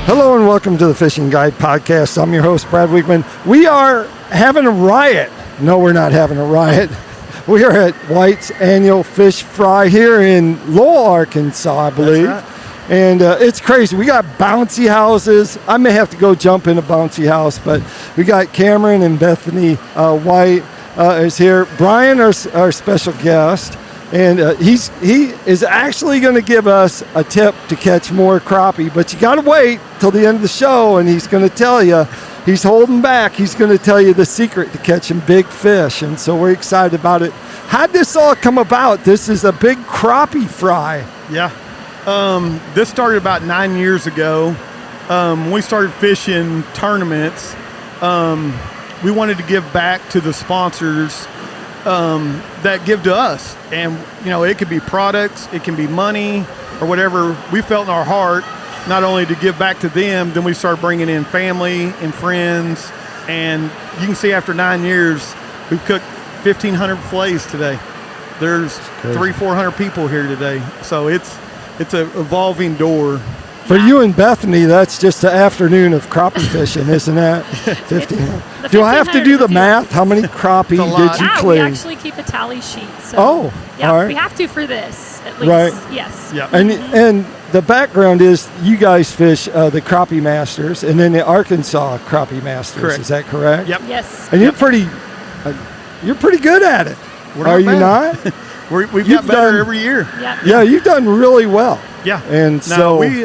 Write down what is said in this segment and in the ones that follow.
Hello and welcome to the Fishing Guide Podcast. I'm your host, Brad Wiegmann. We are having a riot. No, we're not having a riot. We are at White's annual fish fry here in Lowell, Arkansas, I believe. That's right. And it's crazy. We got bouncy houses. I may have to go jump in a bouncy house, but we got Cameron and Bethany White is here. Brian, our special guest. And he is actually going to give us a tip to catch more crappie, but you got to wait till the end of the show, and he's going to tell you, he's holding back. He's going to tell you the secret to catching big fish, and so we're excited about it. How'd this all come about? This is a big crappie fry. Yeah. This started about 9 years ago. When we started fishing tournaments, we wanted to give back to the sponsors that give to us. And, you know, it could be products, it can be money, or whatever we felt in our heart, not only to give back to them, then we started bringing in family and friends. And you can see after 9 years, we've cooked 1,500 fillets today. There's 300-400 people here today. So it's an evolving door. For you and Bethany, that's just the afternoon of crappie fishing, isn't that? 15. Do I have to do the math? How many crappie did you clean? We actually keep a tally sheet. So, all right. We have to for this, at least. Right. Yes. Yeah. And the background is you guys fish the Crappie Masters and then the Arkansas Crappie Masters. Correct. Is that correct? Yep. Yes. And you're pretty good at it. Are you not? We've got better every year. Yep. Yeah, you've done really well. Yeah. And so we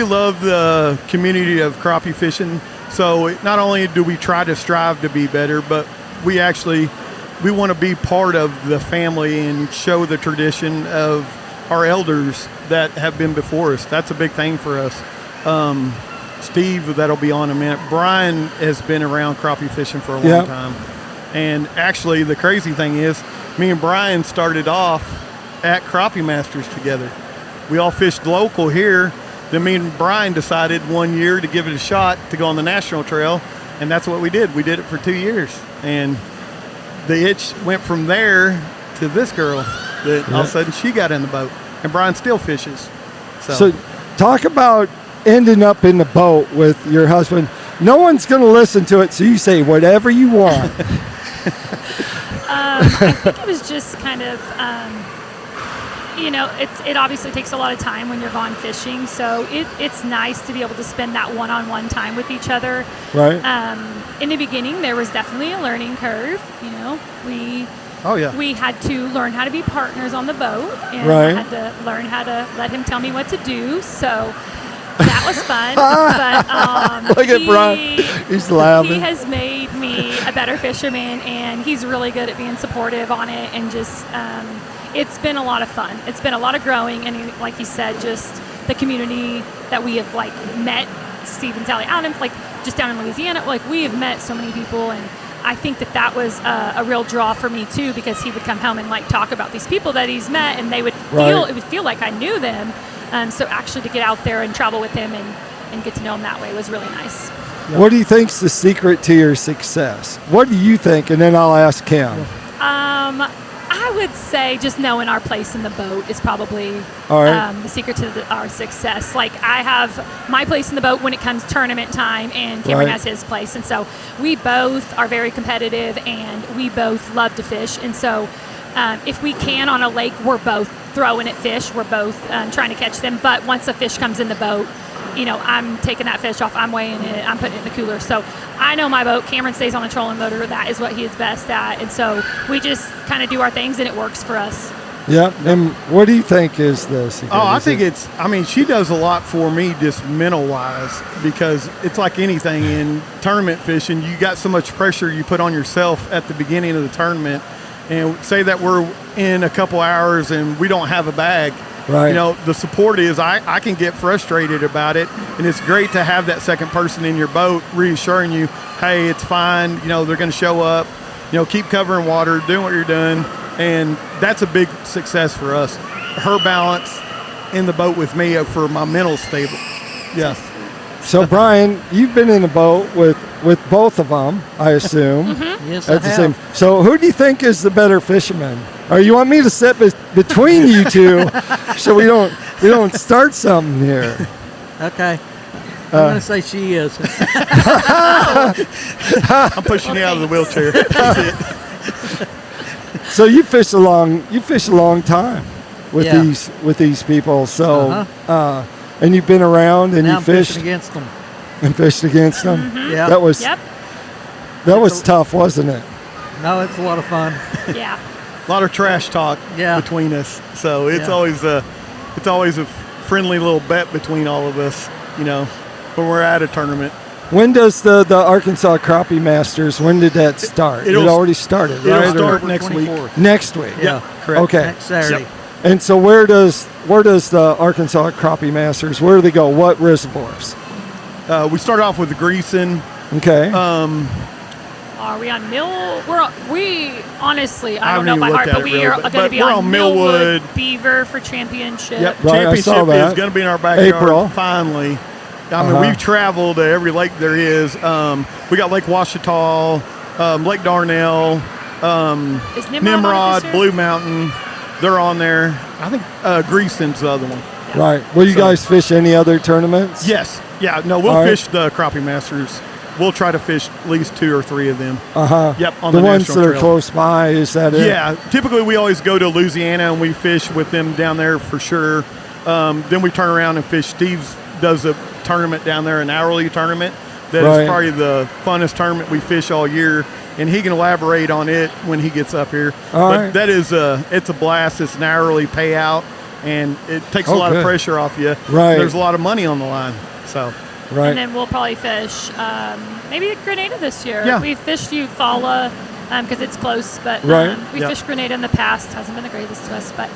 love the community of crappie fishing. So not only do we try to strive to be better, but we want to be part of the family and show the tradition of our elders that have been before us. That's a big thing for us. Steve, that'll be on in a minute. Brian has been around crappie fishing for a long time. And actually, the crazy thing is, me and Brian started off at Crappie Masters together. We all fished local here. Then me and Brian decided one year to give it a shot to go on the national trail, and that's what we did. We did it for 2 years, and the itch went from there to this girl that all of a sudden she got in the boat, and Brian still fishes. So talk about ending up in the boat with your husband. No one's going to listen to it, so you say whatever you want. I think it was just kind of, it obviously takes a lot of time when you're gone fishing. So it's nice to be able to spend that one-on-one time with each other. Right. In the beginning, there was definitely a learning curve. You know, we had to learn how to be partners on the boat, and I had to learn how to let him tell me what to do. So that was fun. But look at Brian. He's laughing. He has made me a better fisherman, and he's really good at being supportive on it. And just, it's been a lot of fun. It's been a lot of growing, and like he said, just the community that we have met, Steve and Sally out in just down in Louisiana. We have met so many people, and I think that was a real draw for me too, because he would come home and talk about these people that he's met, and it would feel like I knew them. So actually to get out there and travel with him and get to know him that way was really nice. Yep. What do you think's the secret to your success? What do you think? And then I'll ask Cam. I would say just knowing our place in the boat is probably the secret to our success. I have my place in the boat when it comes tournament time, and Cameron has his place. And so we both are very competitive, and we both love to fish. And so if we can on a lake, we're both throwing at fish. We're both trying to catch them. But once a fish comes in the boat, I'm taking that fish off. I'm weighing it. I'm putting it in the cooler. So I know my boat. Cameron stays on the trolling motor. That is what he is best at. And so we just kind of do our things, and it works for us. Yeah. And what do you think is the secret? I think she does a lot for me just mental-wise, because it's like anything in tournament fishing. You got so much pressure you put on yourself at the beginning of the tournament. And say that we're in a couple hours and we don't have a bag. Right. The support is I can get frustrated about it, and it's great to have that second person in your boat reassuring you, hey, it's fine. They're going to show up. Keep covering water, doing what you're doing, and that's a big success for us. Her balance in the boat with me for my mental stable. Yeah. So Brian, you've been in a boat with both of them, I assume. Mm-hmm. Yes, That's I the have. same. So who do you think is the better fisherman? Or you want me to sit between you two so we don't start something here? Okay. I'm going to say she is. I'm pushing you out of the wheelchair. That's it. So you fish a long time with these people. So and you've been around and now you fished against them. and fished against them. Mm-hmm. Yeah. That was tough, wasn't it? No, it's a lot of fun. Yeah. A lot of trash talk between us. So it's always a friendly little bet between all of us, when we're at a tournament. When does the Arkansas Crappie Masters, when did that start? It already started, right? It'll start next week. Next week? Yeah, correct. Okay. Next Saturday. Yep. And so where does the Arkansas Crappie Masters, where do they go? What reservoirs? We start off with the Greason. Okay. Are we on Mill? We honestly, I don't haven't know by even heart, looked at but it we real are bit. going to be We're on on Millwood Millwood. Beaver for championship. Yep. Right, I saw Championship that. is going to be in our backyard. April. Finally. I mean, we've traveled to every lake there is. We got Lake Washita, Lake Darnell, Is Nimrod, on it this year? Blue Mountain. They're on there. I think Greason's the other one. Right. Will you guys fish any other tournaments? Yes. Yeah. No, we'll All right. fish the Crappie Masters. We'll try to fish at least 2 or 3 of them. Yep. On the the ones National that are Trail. close by, is that it? Yeah. Typically, we always go to Louisiana and we fish with them down there for sure. Then we turn around and fish. Steve does a tournament down there, an hourly tournament. That is probably the funnest tournament we fish all year, and he can elaborate on it when he gets up here. That is it's a blast. It's an hourly payout, and it takes a lot of pressure off you. Right. There's a lot of money on the line. So. Right. And then we'll probably fish maybe Grenada this year. Yeah. We fished Eufaula because it's close, but we fished Grenada in the past. Hasn't been the greatest to us, but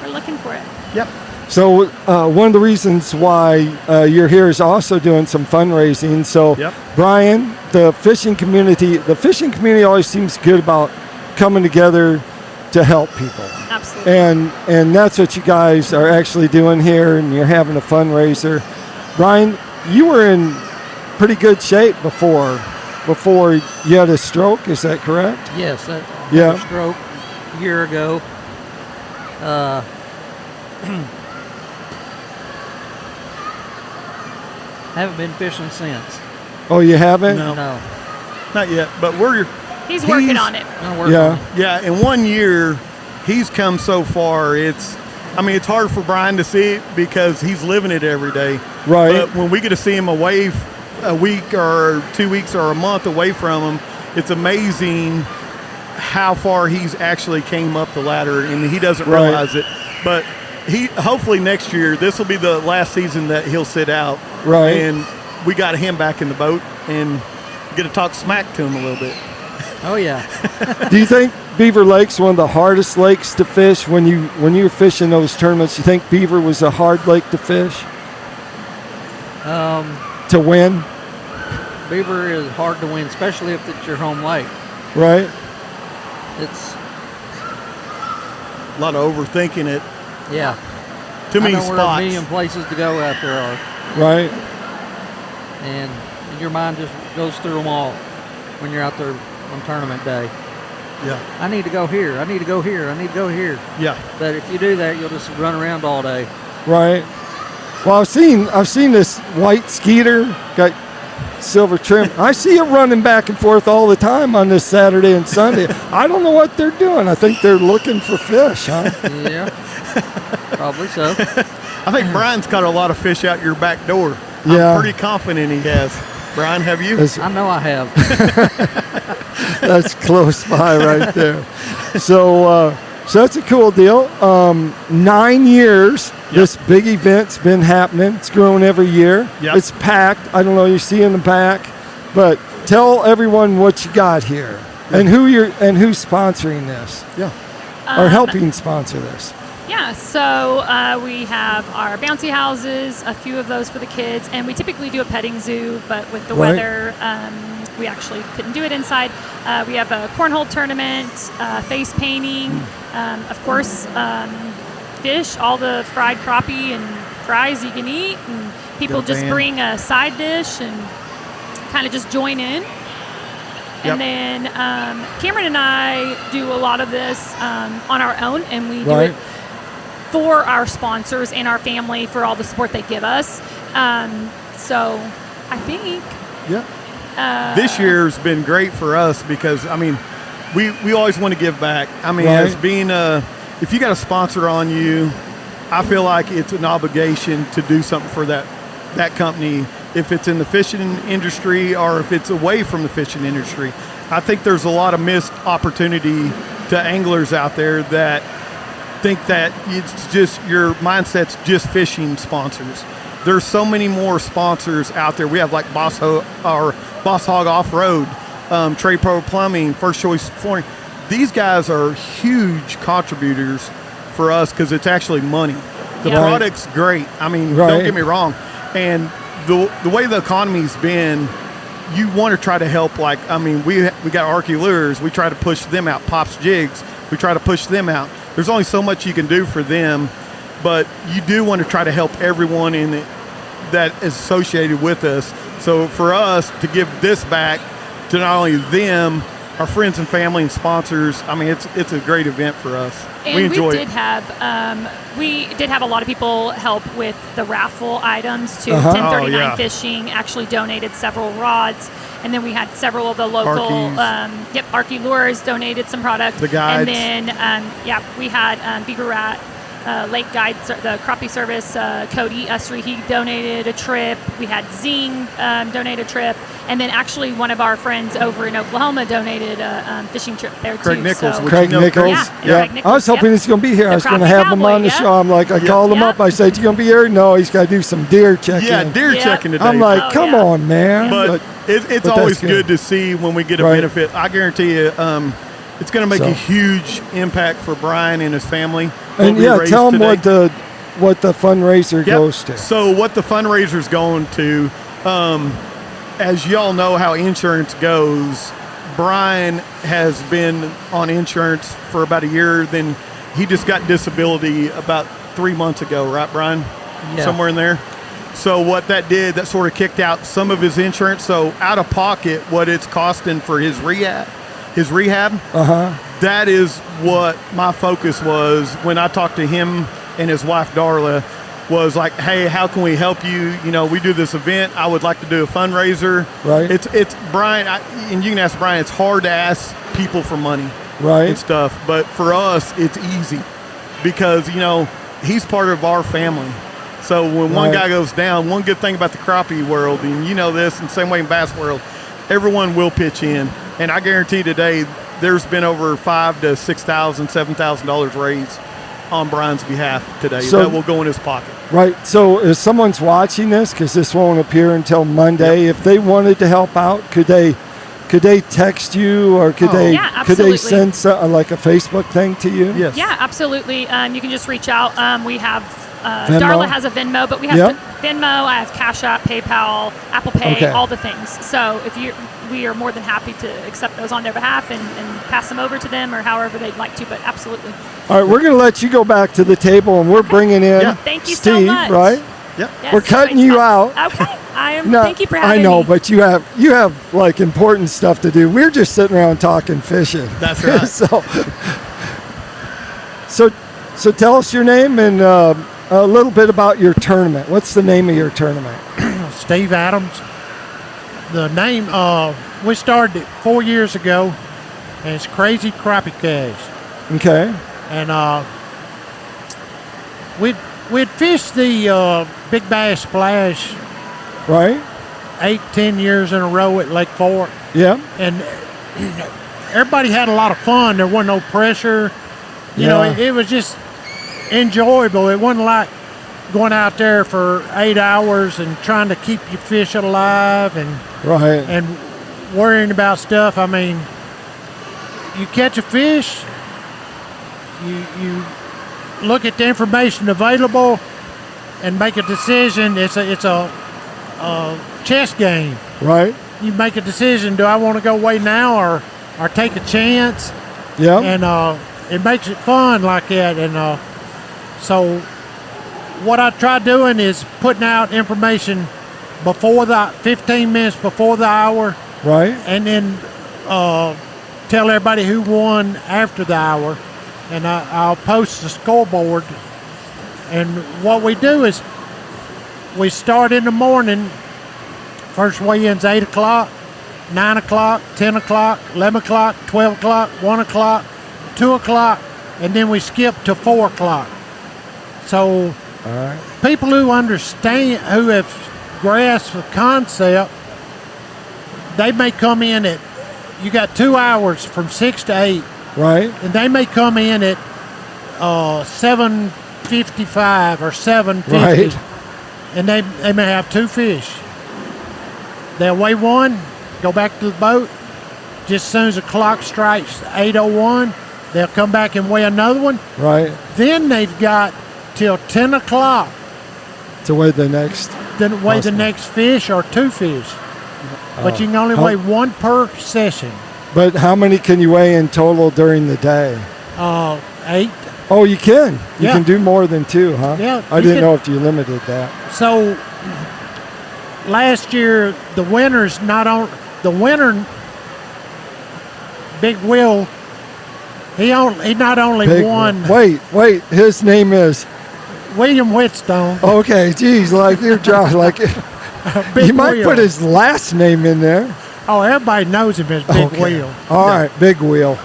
we're looking for it. Yep. So one of the reasons why you're here is also doing some fundraising. So Brian, the fishing community always seems good about coming together to help people. Absolutely. And that's what you guys are actually doing here, and you're having a fundraiser. Brian, you were in pretty good shape before you had a stroke. Is that correct? Yes. I had a stroke a year ago. Haven't been fishing since. Oh, you haven't? No. Not yet. But He's working on it. Yeah. In 1 year, he's come so far. It's hard for Brian to see it because he's living it every day. Right. But when we get to see him away a week or 2 weeks or a month away from him, it's amazing how far he's actually came up the ladder, and he doesn't realize it. But hopefully next year, this will be the last season that he'll sit out. Right. And we got him back in the boat and get to talk smack to him a little bit. Oh, yeah. Do you think Beaver Lake's one of the hardest lakes to fish when you're fishing those tournaments? You think Beaver was a hard lake to fish? To win? Beaver is hard to win, especially if it's your home lake. Right. It's a lot of overthinking it. Yeah. Too many I know spots. where a million places to go out there are. Right. And your mind just goes through them all when you're out there on tournament day. Yeah. I need to go here. I need to go here. I need to go here. Yeah. But if you do that, you'll just run around all day. Right. Well, I've seen this white Skeeter, got silver trim. I see it running back and forth all the time on this Saturday and Sunday. I don't know what they're doing. I think they're looking for fish, huh? Yeah. Probably so. I think Brian's caught a lot of fish out your back door. Yeah. I'm pretty confident he has. Brian, have you? I know I have. That's close by right there. So that's a cool deal. 9 years, this big event's been happening. It's growing every year. Yep. It's packed. I don't know, you see in the back, but tell everyone what you got here and who's sponsoring this. Yeah. Or helping sponsor this. Yeah, so we have our bouncy houses, a few of those for the kids, and we typically do a petting zoo, but with the weather, we actually couldn't do it inside. We have a cornhole tournament, face painting, of course, fish, all the fried crappie and fries you can eat, and people just bring a side dish and kind of just join in. And then Cameron and I do a lot of this on our own, and we do it for our sponsors and our family for all the support they give us. So I think this year's been great for us because, I mean, we always want to give back. I mean, as being if you got a sponsor on you, I feel like it's an obligation to do something for that company, if it's in the fishing industry or if it's away from the fishing industry. I think there's a lot of missed opportunity to anglers out there that think that it's just your mindset's just fishing sponsors. There's so many more sponsors out there. We have like Boss Hog Off-Road, Trade Pro Plumbing, First Choice Flooring. These guys are huge contributors for us because it's actually money. The product's great. I mean, don't get me wrong. And the way the economy's been, you want to try to help. Like, I mean, we got Arky Lures. We try to push them out. Pops Jigs. We try to push them out. There's only so much you can do for them, but you do want to try to help everyone in it that is associated with us. So for us to give this back to not only them, our friends and family and sponsors, I mean, it's a great event for us. And we enjoy we did have a lot of people help with the raffle items too. 1039 Fishing actually donated several rods, and then we had several of the local Arky Lures donated some product. The guides. And then we had Beaver Rat Lake Guides, the crappie service, Cody Usry, he donated a trip. We had Zing donate a trip. And then actually one of our friends over in Oklahoma donated a fishing trip there too. Craig Nichols. So. Craig Nichols. Craig Nichols. I was hoping he's going to be here. I was going to have him on the show. I'm like, I called him up. I said, you going to be here? No, he's got to do some deer checking. Yeah, deer checking today. I'm like, come on, man. But it's always good to see when we get a benefit. I guarantee you it's going to make a huge impact for Brian and his family. And tell him what the fundraiser goes to. So what the fundraiser's going to, as y'all know how insurance goes, Brian has been on insurance for about a year. Then he just got disability about 3 months ago, right, Brian? Yeah. Somewhere in there. So what that did, that sort of kicked out some of his insurance. So out of pocket, what it's costing for his rehab, that is what my focus was when I talked to him and his wife, Darla, was like, hey, how can we help you? You know, we do this event. I would like to do a fundraiser. Right. It's Brian, and you can ask Brian, it's hard to ask people for money. Right. And stuff. But for us, it's easy because, you know, he's part of our family. So when one guy goes down, one good thing about the crappie world, and you know this, and same way in bass world, everyone will pitch in. And I guarantee today there's been over $5,000 to $6,000, $7,000 raised on Brian's behalf today. So that will go in his pocket. Right. So if someone's watching this, because this won't appear until Monday, if they wanted to help out, could they text you or could they send like a Facebook thing to you? Yes. Yeah, absolutely. You can just reach out. We have Venmo? Darla has a Venmo, but we have Venmo. I have Cash App, PayPal, Apple Pay, all the things. So we are more than happy to accept those on their behalf and pass them over to them or however they'd like to. But absolutely. All right, we're going to let you go back to the table, and we're bringing in Thank you Steve, so much. right? Yep. Yes, We're cutting you out. Okay. Thank you for having me. I know, but you have like important stuff to do. We're just sitting around talking fishing. That's right. so tell us your name and a little bit about your tournament. What's the name of your tournament? Steve Adams. The name, we started it 4 years ago, and it's Crazy Crappie Cash. Okay. And we'd fished the Big Bass Splash, right, 8-10 years in a row at Lake Fork. Yeah. And everybody had a lot of fun. There wasn't no pressure. You know, it was just enjoyable. It wasn't like going out there for 8 hours and trying to keep your fish alive and worrying about stuff. I mean, you catch a fish, you look at the information available and make a decision. It's a chess game. Right. You make a decision, do I want to go away now or take a chance? Yeah. And it makes it fun like that. And so what I try doing is putting out information before 15 minutes before the hour. Right. And then tell everybody who won after the hour. And I'll post the scoreboard. And what we do is we start in the morning First weigh-in's 8 o'clock, 9 o'clock, 10 o'clock, 11 o'clock, 12 o'clock, 1 o'clock, 2 o'clock, and then we skip to 4 o'clock. So people who understand, who have grasped the concept, they may come in at, you got 2 hours from 6 to 8. Right. And they may come in at 7:55 or 7:50. Right. And they may have 2 fish. They'll weigh one, go back to the boat. Just as soon as the clock strikes 8:01, they'll come back and weigh another one. Right. Then they've got till 10 o'clock To weigh the next. then weigh the next fish or 2 fish. But you can only weigh one per session. But how many can you weigh in total during the day? 8. Oh, you can. You Yeah. can do more than 2, huh? Yeah, I you didn't can. know if you limited that. So last year, the winners the winner, Big Will, he not only won. Wait. His name is. William Whitstone. Okay, geez, like you're drawing like. Big You might Will. put his last name in there. Oh, everybody knows him as Big Okay. Will. All right, Big Wheel.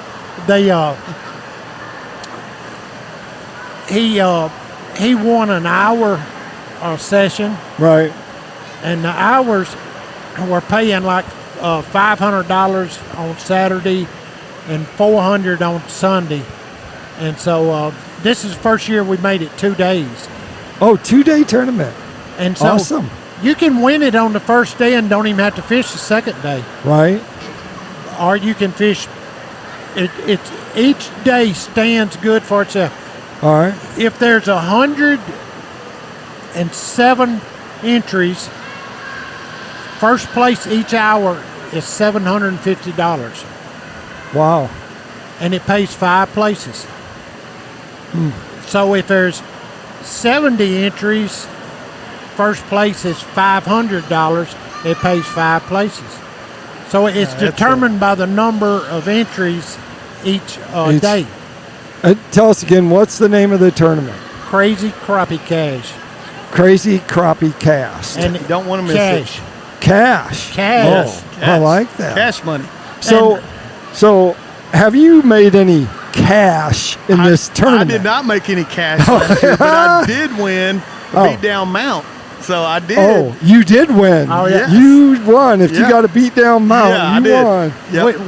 They he won an hour session, Right. and the hours were paying like $500 on Saturday and $400 on Sunday, and so this is the first year we made it 2 days, Oh, 2-day tournament. and so Awesome. you can win it on the first day and don't even have to fish the second day, Right. or you can fish. It's each day stands good for itself. All right. If there's 107 entries, first place each hour is $750, Wow. and it pays 5 places. So if there's 70 entries, first place is $500. It pays 5 places. So it's determined by the number of entries each day. Tell us again, what's the name of the tournament? Crazy Crappie Cash. Crazy Crappie Cash. And You don't want to miss cash. it. Cash. Cash. Oh, I like that. Cash money. So, have you made any cash in this tournament? I did not make any cash last year, but I did win the beat down mount. So I did. Oh, you did win. Oh, yeah. You won. If you Yeah. got a beat down mount, Yeah, I you did. won. Yep.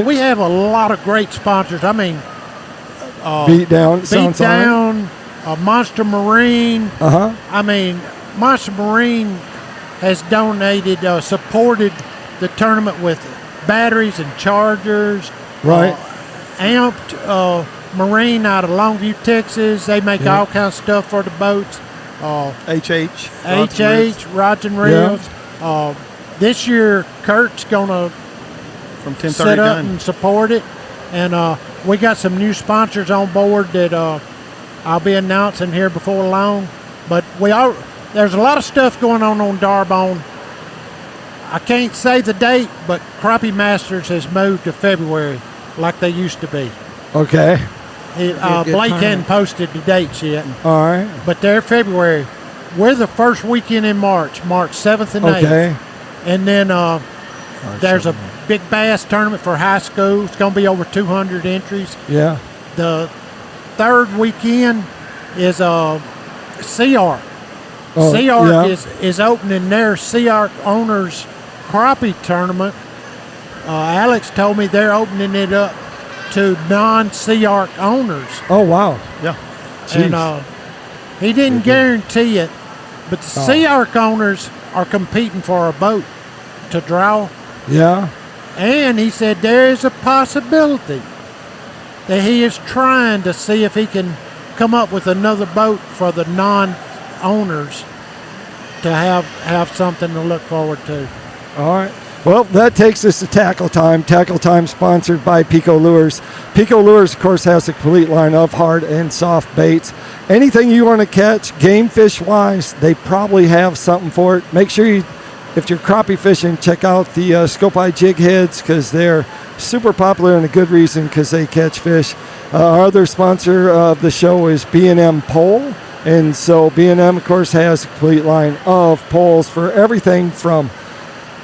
We have a lot of great sponsors. I mean, Beat down. Beat Sounds all right. Down, Monster Marine. Uh-huh. I mean, Monster Marine has donated, supported the tournament with batteries and chargers. Right. Amped Marine out of Longview, Texas. They make all kinds of stuff for the boats. HH. Rods and Reels. This year, Kurt's going to From 10:30 set up done. and support it. And we got some new sponsors on board that I'll be announcing here before long. But there's a lot of stuff going on Darbone. I can't say the date, but Crappie Masters has moved to February like they used to be. Okay. Blake hadn't posted the dates yet, All right. but they're February. We're the first weekend in March 7th and 8th. Okay. And then there's a big bass tournament for high school. It's going to be over 200 entries. Yeah. The third weekend is Sea Ark. Oh, Sea Ark yeah. is opening their Sea Ark Owners Crappie Tournament. Alex told me they're opening it up to non-Sea Ark owners. Oh, wow. Yeah. Jeez. And he didn't guarantee it, but the Sea Ark owners are competing for a boat to draw. Yeah. And he said there is a possibility that he is trying to see if he can come up with another boat for the non-owners to have something to look forward to. All right. Well, that takes us to Tackle Time. Tackle Time sponsored by PICO Lures. PICO Lures, of course, has a complete line of hard and soft baits. Anything you want to catch, game fish-wise, they probably have something for it. Make sure if you're crappie fishing, check out the Scope Eye jig heads because they're super popular and a good reason because they catch fish. Our other sponsor of the show is B&M Pole. And so B&M, of course, has a complete line of poles for everything from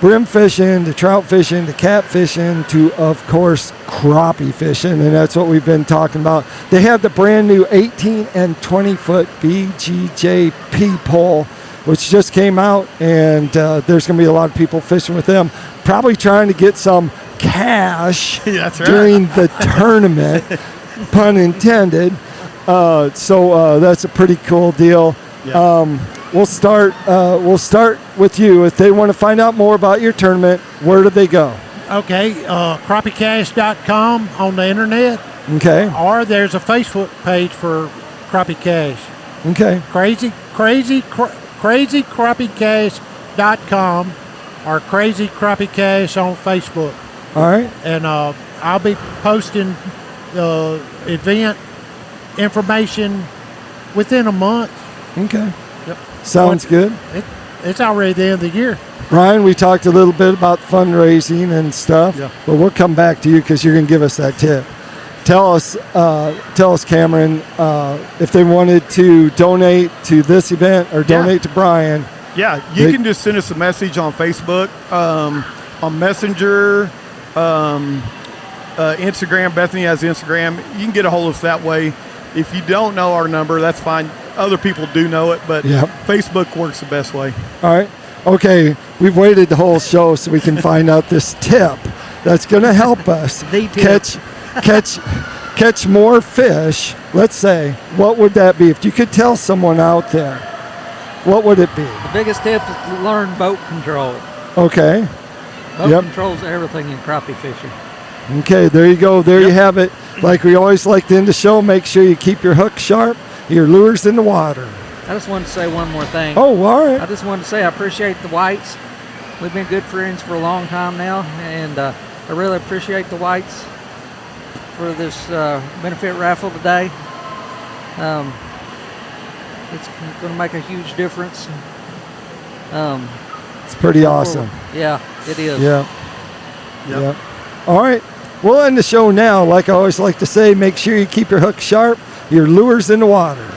brim fishing to trout fishing to cat fishing to, of course, crappie fishing, and that's what we've been talking about. They have the brand new 18 and 20 foot BGJP pole, which just came out, and there's going to be a lot of people fishing with them, probably trying to get some cash That's right. during the tournament, pun intended. So that's a pretty cool deal. Yeah. We'll start with you. If they want to find out more about your tournament, where do they go? Okay, crappiecash.com on the internet. Okay. Or there's a Facebook page for Crappie Cash. Okay. crazycrappiecash.com or Crazy Crappie Cash on Facebook. All right. And I'll be posting event information within a month. Okay. Yep. Sounds good. It's already the end of the year. Brian, we talked a little bit about fundraising and stuff, but we'll come back to you because you're going to give us that tip. Tell us, Cameron, if they wanted to donate to this event or donate to Brian. Yeah, you can just send us a message on Facebook, on Messenger, Instagram. Bethany has Instagram. You can get a hold of us that way. If you don't know our number, that's fine. Other people do know it, but Facebook works the best way. All right. Okay, we've waited the whole show so we can find out this tip that's going to help us catch more fish. Let's say, what would that be? If you could tell someone out there, what would it be? The biggest tip is to learn boat control. Okay. Boat controls everything in crappie fishing. Okay, there you go. There you have it. Like we always like to end the show, make sure you keep your hook sharp, your lures in the water. I just wanted to say one more thing. Oh, all right. I just wanted to say I appreciate the Whites. We've been good friends for a long time now, and I really appreciate the Whites for this benefit raffle today. It's going to make a huge difference. It's pretty awesome. Yeah, it is. Yeah. All right. We'll end the show now. Like I always like to say, make sure you keep your hook sharp, your lures in the water.